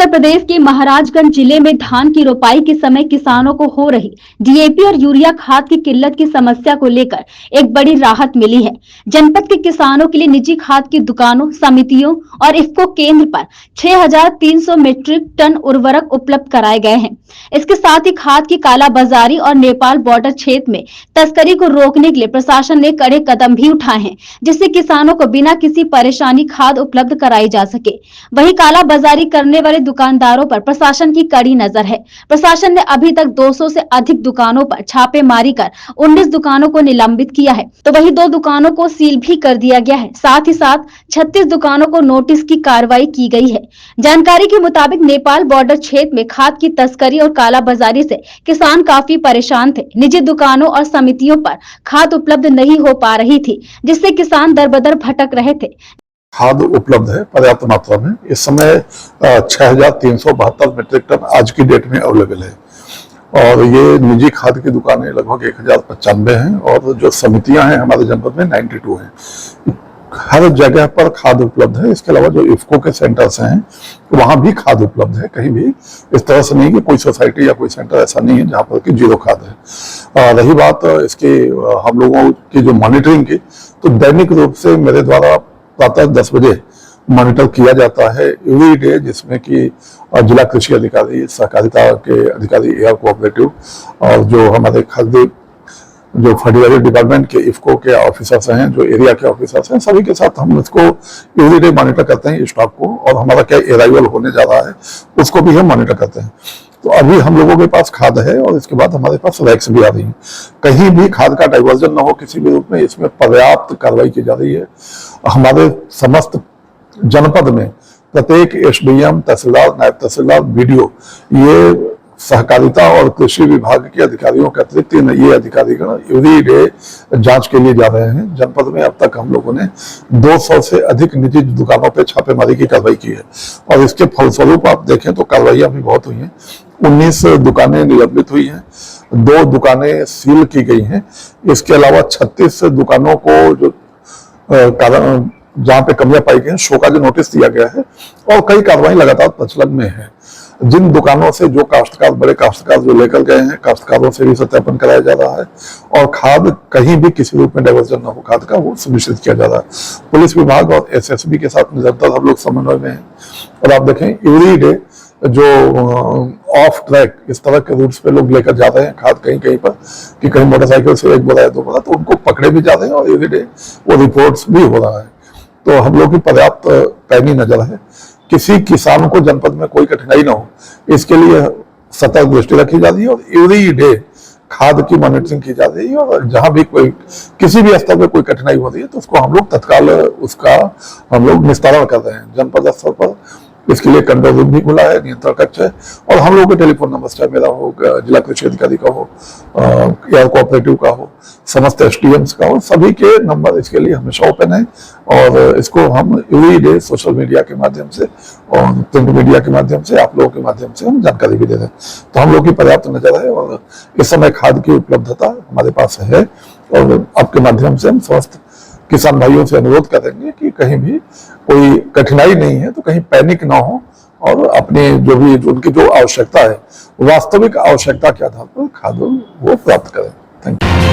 उत्तर प्रदेश के महाराजगंज जिले में धान की रोपाई के समय किसानों को हो रही डीएपी और यूरिया खाद की किल्लत की समस्या को लेकर एक बड़ी राहत मिली है। जनपद के किसानों के लिए निजी खाद की दुकानों, समितियों और इफ्को केंद्र पर 6,300 मीट्रिक टन उर्वरक उपलब्ध कराए गए हैं। इसके साथ ही खाद की कालाबाजारी और नेपाल बॉर्डर क्षेत्र में तस्करी को रोकने के लिए प्रशासन ने कड़े कदम भी उठाए हैं, जिससे किसानों को बिना किसी परेशानी खाद उपलब्ध कराई जा सके। वहीं कालाबाजारी करने वाले दुकानदारों पर प्रशासन की कड़ी नजर है। प्रशासन ने अभी तक 200 से अधिक दुकानों पर छापेमारी कर 19 दुकानों को निलंबित किया है, तो वहीं 2 दुकानों को सील भी कर दिया गया है। साथ ही साथ 36 दुकानों को नोटिस की कार्रवाई की गई है। जानकारी के मुताबिक नेपाल बॉर्डर क्षेत्र में खाद की तस्करी और कालाबाजारी से किसान काफी परेशान थे। निजी दुकानों और समितियों पर खाद उपलब्ध नहीं हो पा रही थी, जिससे किसान दर-बदर भटक रहे थे। खाद उपलब्ध है पर्याप्त मात्रा में। इस समय 6,372 मीट्रिक टन आज की डेट में अवेलेबल है और ये निजी खाद की दुकानें लगभग 1,095 हैं और जो समितियां हैं हमारे जनपद में 92 हैं। हर जगह पर खाद उपलब्ध है। इसके अलावा जो इफ्को के सेंटर्स हैं वहां भी खाद उपलब्ध है। कहीं भी इस तरह से नहीं कि कोई सोसाइटी या कोई सेंटर ऐसा नहीं है जहां पर कि जीरो खाद है। रही बात इसके हम लोगों की जो मॉनिटरिंग की, तो दैनिक रूप से मेरे द्वारा प्रातः 10 बजे मॉनिटर किया जाता है एवरी डे, जिसमें कि जिला कृषि अधिकारी, सहकारिता के अधिकारी, एयर कोऑपरेटिव और जो हमारे खाद्य जो फर्टिलाइजर डिपार्टमेंट के इफ्को के ऑफिसर्स हैं, जो एरिया के ऑफिसर्स हैं, सभी के साथ हम इसको एवरी डे मॉनिटर करते हैं स्टॉक को, और हमारा क्या अराइवल होने जा रहा है उसको भी हम मॉनिटर करते हैं। तो अभी हम लोगों के पास खाद है और इसके बाद हमारे पास रैक्स भी आ रही हैं। कहीं भी खाद का डाइवर्जन न हो किसी भी रूप में, इसमें पर्याप्त कार्रवाई की जा रही है। हमारे समस्त जनपद में प्रत्येक एसडीएम, तहसीलदार, नायब तहसीलदार, बीडीओ, ये सहकारिता और कृषि विभाग के अधिकारियों के अतिरिक्त ये अधिकारीगण एवरी डे जांच के लिए जा रहे हैं। जनपद में अब तक हम लोगों ने 200 से अधिक निजी दुकानों पर छापेमारी की कार्रवाई की है और इसके फलस्वरूप आप देखें तो कार्रवाइयां भी बहुत हुई हैं। 19 दुकानें निलंबित हुई हैं, 2 दुकानें सील की गई हैं। इसके अलावा 36 दुकानों को जो कारण जहां पे कमियां पाई गई हैं, शो का जो नोटिस दिया गया है और कई कार्रवाई लगातार प्रचलन में है। जिन दुकानों से जो काश्तकार, बड़े काश्तकार जो लेकर गए हैं, काश्तकारों से भी सत्यापन कराया जा रहा है और खाद कहीं भी किसी रूप में डाइवर्जन न हो खाद का, वो सुनिश्चित किया जा रहा है। पुलिस विभाग और एसएसबी के साथ निरंतर हम लोग समन्वय में हैं और आप देखें एवरी डे जो ऑफ ट्रैक इस तरह के रूट्स पे लोग लेकर जाते हैं खाद कहीं कहीं पर, कि कहीं मोटरसाइकिल से 1 बोरा या 2 बोरा, तो उनको पकड़े भी जाते हैं और एवरी डे वो रिपोर्ट्स भी हो रहा है। तो हम लोग की पर्याप्त पैनी नजर है, किसी किसान को जनपद में कोई कठिनाई ना हो इसके लिए सतर्क दृष्टि रखी जा रही है और एवरी डे खाद की मॉनिटरिंग की जा रही है और जहां भी कोई किसी भी स्तर पर कोई कठिनाई हो रही है तो उसको हम लोग तत्काल उसका हम लोग निस्तारण कर रहे हैं। जनपद स्तर पर इसके लिए कंट्रोल रूम भी खुला है, नियंत्रण कक्ष है और हम लोगों के टेलीफोन नंबर चाहे मेरा हो, जिला कृषि अधिकारी का हो, एयर कोऑपरेटिव का हो, समस्त एसडीएम्स का हो, सभी के नंबर इसके लिए हमेशा ओपन है और इसको हम एवरी डे सोशल मीडिया के माध्यम से और प्रिंट मीडिया के माध्यम से, आप लोगों के माध्यम से हम जानकारी भी दे रहे हैं। तो हम लोग की पर्याप्त नजर है और इस समय खाद की उपलब्धता हमारे पास है और आपके माध्यम से हम समस्त किसान भाइयों से अनुरोध करेंगे कि कहीं भी कोई कठिनाई नहीं है तो कहीं पैनिक ना हो और अपने जो भी उनकी जो आवश्यकता है, वास्तविक आवश्यकता के आधार पर खाद वो प्राप्त करें। Thank you.